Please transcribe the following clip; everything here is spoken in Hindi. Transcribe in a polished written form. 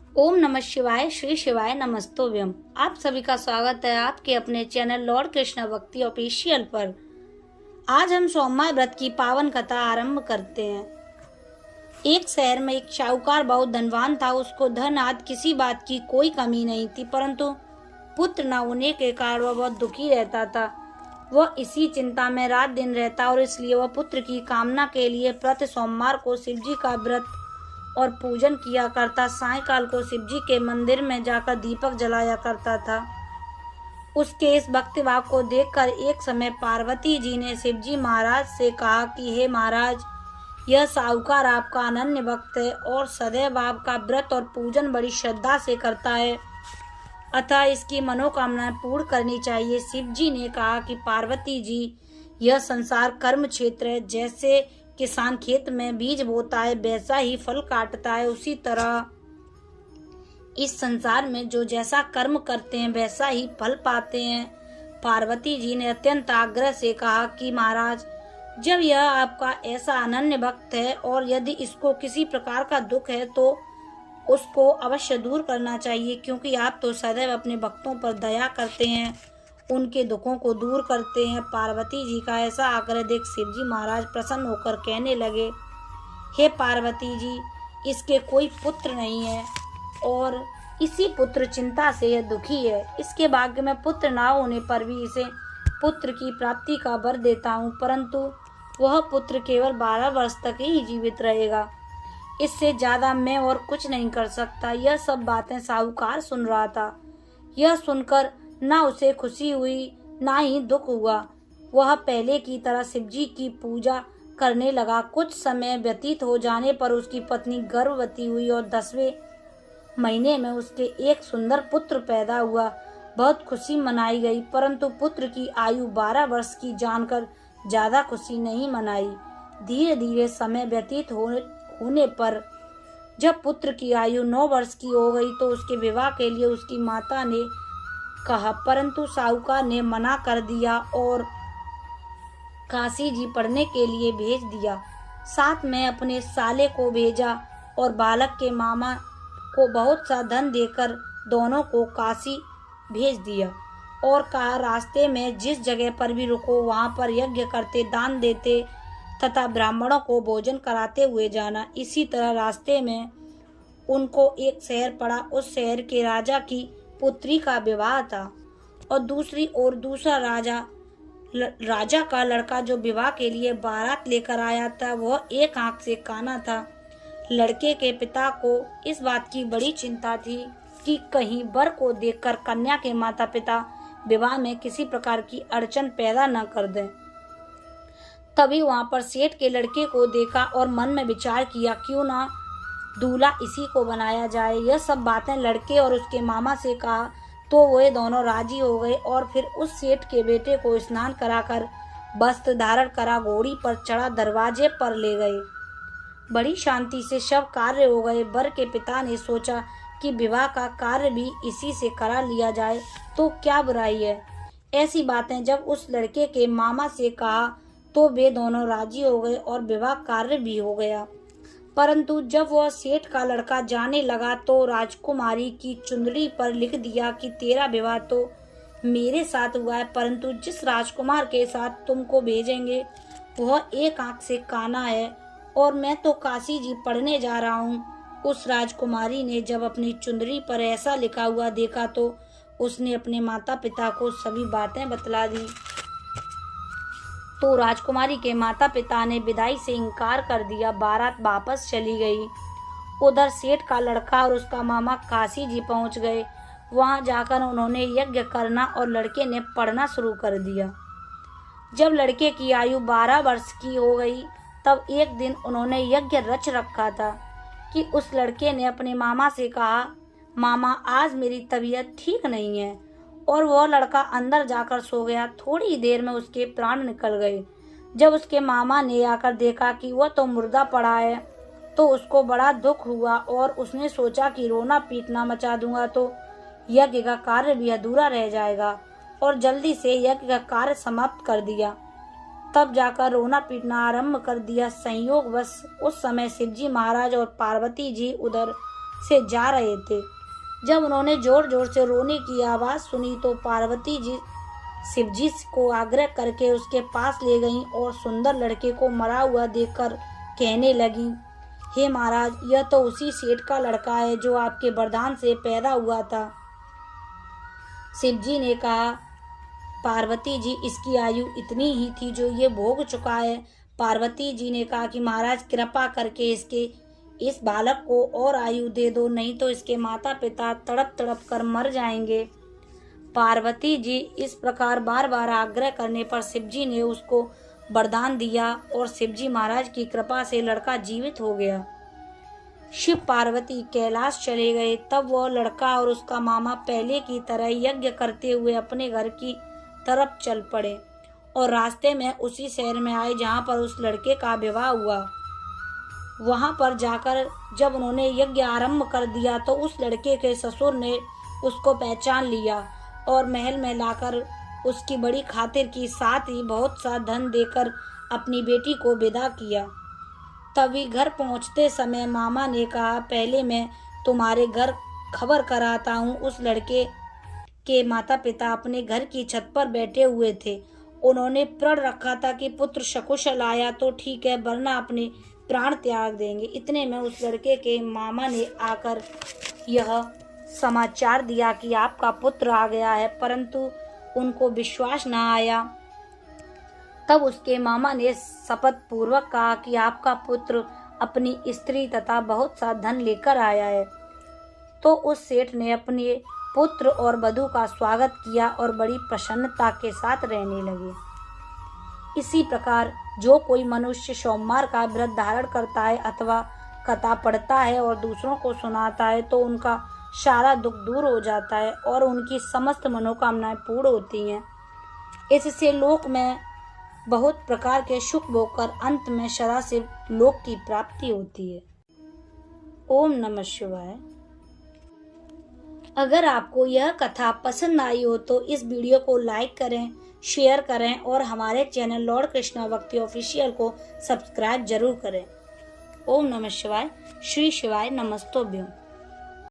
ओम नमः शिवाय। श्री शिवाय नमस्तोभ्यम। आप सभी का स्वागत है आपके अपने चैनल लॉर्ड कृष्ण भक्ति ऑफिशियल पर। आज हम सोमवार व्रत की पावन कथा आरंभ करते हैं। एक शहर में एक शाहूकार बहुत धनवान था। उसको धन आदि किसी बात की कोई कमी नहीं थी, परंतु पुत्र न होने के कारण वह बहुत दुखी रहता था। वह इसी चिंता में रात दिन रहता और इसलिए वह पुत्र की कामना के लिए प्रति सोमवार को शिव जी का व्रत और पूजन किया करता। सायंकाल को शिव जी के मंदिर में जाकर दीपक जलाया करता था। उसके इस भक्ति भाव को देखकर एक समय पार्वती जी ने शिव जी महाराज से कहा कि हे महाराज, यह साहूकार आपका अनन्य भक्त है और सदैव आपका व्रत और पूजन बड़ी श्रद्धा से करता है, अतः इसकी मनोकामनाएं पूर्ण करनी चाहिए। शिव जी ने कहा कि पार्वती जी, यह संसार कर्म क्षेत्र है। जैसे किसान खेत में बीज बोता है वैसा ही फल काटता है, उसी तरह इस संसार में जो जैसा कर्म करते हैं वैसा ही फल पाते हैं। पार्वती जी ने अत्यंत आग्रह से कहा कि महाराज, जब यह आपका ऐसा अनन्य भक्त है और यदि इसको किसी प्रकार का दुख है तो उसको अवश्य दूर करना चाहिए, क्योंकि आप तो सदैव अपने भक्तों पर दया करते हैं, उनके दुखों को दूर करते हैं। पार्वती जी का ऐसा आग्रह देख शिव जी महाराज प्रसन्न होकर कहने लगे, हे पार्वती जी, इसके कोई पुत्र नहीं है और इसी पुत्र चिंता से यह दुखी है। इसके भाग्य में पुत्र ना होने पर भी इसे पुत्र की प्राप्ति का वर देता हूँ, परंतु वह पुत्र केवल 12 वर्ष तक ही जीवित रहेगा। इससे ज्यादा मैं और कुछ नहीं कर सकता। यह सब बातें साहूकार सुन रहा था। यह सुनकर ना उसे खुशी हुई ना ही दुख हुआ। वह पहले की तरह शिवजी की पूजा करने लगा। कुछ समय व्यतीत हो जाने पर उसकी पत्नी गर्भवती हुई और 10वें महीने में उसके एक सुंदर पुत्र पैदा हुआ। बहुत खुशी मनाई गई, परंतु पुत्र की आयु 12 वर्ष की जानकर ज्यादा खुशी नहीं मनाई। धीरे धीरे समय व्यतीत होने पर जब पुत्र की आयु 9 वर्ष की हो गई तो उसके विवाह के लिए उसकी माता ने कहा, परंतु साहूकार ने मना कर दिया और काशी जी पढ़ने के लिए भेज दिया। साथ में अपने साले को भेजा और बालक के मामा को बहुत सा धन देकर दोनों को काशी भेज दिया और कहा, रास्ते में जिस जगह पर भी रुको वहां पर यज्ञ करते, दान देते तथा ब्राह्मणों को भोजन कराते हुए जाना। इसी तरह रास्ते में उनको एक शहर पड़ा। उस शहर के राजा की पुत्री का विवाह था और दूसरी ओर दूसरा राजा का लड़का जो विवाह के लिए बारात लेकर आया था वह एक आंख से काना था। लड़के के पिता को इस बात की बड़ी चिंता थी कि कहीं वर को देखकर कन्या के माता पिता विवाह में किसी प्रकार की अड़चन पैदा न कर दें। तभी वहां पर सेठ के लड़के को देखा और मन में विचार किया, क्यों ना दूल्हा इसी को बनाया जाए। यह सब बातें लड़के और उसके मामा से कहा तो वे दोनों राजी हो गए और फिर उस सेठ के बेटे को स्नान कराकर वस्त्र धारण करा, घोड़ी पर चढ़ा, दरवाजे पर ले गए। बड़ी शांति से सब कार्य हो गए। वर के पिता ने सोचा कि विवाह का कार्य भी इसी से करा लिया जाए तो क्या बुराई है। ऐसी बातें जब उस लड़के के मामा से कहा तो वे दोनों राजी हो गए और विवाह कार्य भी हो गया। परंतु जब वह सेठ का लड़का जाने लगा तो राजकुमारी की चुंदड़ी पर लिख दिया कि तेरा विवाह तो मेरे साथ हुआ है, परंतु जिस राजकुमार के साथ तुमको भेजेंगे वह एक आंख से काना है और मैं तो काशी जी पढ़ने जा रहा हूँ। उस राजकुमारी ने जब अपनी चुंदड़ी पर ऐसा लिखा हुआ देखा तो उसने अपने माता पिता को सभी बातें बतला दी। तो राजकुमारी के माता पिता ने विदाई से इनकार कर दिया। बारात वापस चली गई। उधर सेठ का लड़का और उसका मामा काशी जी पहुंच गए। वहां जाकर उन्होंने यज्ञ करना और लड़के ने पढ़ना शुरू कर दिया। जब लड़के की आयु 12 वर्ष की हो गई तब एक दिन उन्होंने यज्ञ रच रखा था कि उस लड़के ने अपने मामा से कहा, मामा आज मेरी तबीयत ठीक नहीं है, और वह लड़का अंदर जाकर सो गया। थोड़ी देर में उसके प्राण निकल गए। जब उसके मामा ने आकर देखा कि वह तो मुर्दा पड़ा है तो उसको बड़ा दुख हुआ और उसने सोचा कि रोना पीटना मचा दूंगा तो यज्ञ का कार्य भी अधूरा रह जाएगा, और जल्दी से यज्ञ का कार्य समाप्त कर दिया। तब जाकर रोना पीटना आरंभ कर दिया। संयोगवश उस समय शिवजी महाराज और पार्वती जी उधर से जा रहे थे। जब उन्होंने जोर जोर से रोने की आवाज़ सुनी तो पार्वती जी शिव जी को आग्रह करके उसके पास ले गईं और सुंदर लड़के को मरा हुआ देखकर कहने लगी, हे महाराज, यह तो उसी सेठ का लड़का है जो आपके वरदान से पैदा हुआ था। शिव जी ने कहा, पार्वती जी, इसकी आयु इतनी ही थी जो ये भोग चुका है। पार्वती जी ने कहा कि महाराज, कृपा करके इस बालक को और आयु दे दो, नहीं तो इसके माता पिता तड़प तड़प कर मर जाएंगे। पार्वती जी इस प्रकार बार बार आग्रह करने पर शिव जी ने उसको वरदान दिया और शिव जी महाराज की कृपा से लड़का जीवित हो गया। शिव पार्वती कैलाश चले गए। तब वह लड़का और उसका मामा पहले की तरह यज्ञ करते हुए अपने घर की तरफ चल पड़े और रास्ते में उसी शहर में आए जहाँ पर उस लड़के का विवाह हुआ। वहाँ पर जाकर जब उन्होंने यज्ञ आरंभ कर दिया तो उस लड़के के ससुर ने उसको पहचान लिया और महल में लाकर उसकी बड़ी खातिर की, साथ ही बहुत सा धन देकर अपनी बेटी को विदा किया। तभी घर पहुँचते समय मामा ने कहा, पहले मैं तुम्हारे घर खबर कराता हूँ। उस लड़के के माता पिता अपने घर की छत पर बैठे हुए थे। उन्होंने प्रण रखा था कि पुत्र सकुशल आया तो ठीक है, वरना अपने प्राण त्याग देंगे। इतने में उस लड़के के मामा ने आकर यह समाचार दिया कि आपका पुत्र आ गया है, परंतु उनको विश्वास न आया। तब उसके मामा ने शपथ पूर्वक कहा कि आपका पुत्र अपनी स्त्री तथा बहुत सा धन लेकर आया है। तो उस सेठ ने अपने पुत्र और वधू का स्वागत किया और बड़ी प्रसन्नता के साथ रहने लगे। इसी प्रकार जो कोई मनुष्य सोमवार का व्रत धारण करता है अथवा कथा पढ़ता है और दूसरों को सुनाता है तो उनका सारा दुख दूर हो जाता है और उनकी समस्त मनोकामनाएं पूर्ण होती हैं। इससे लोक में बहुत प्रकार के सुख भोग कर अंत में सदाशिव लोक की प्राप्ति होती है। ओम नमः शिवाय। अगर आपको यह कथा पसंद आई हो तो इस वीडियो को लाइक करें, शेयर करें और हमारे चैनल लॉर्ड कृष्णा भक्ति ऑफिशियल को सब्सक्राइब जरूर करें। ओम नमः शिवाय। श्री शिवाय नमस्तोभ्यम।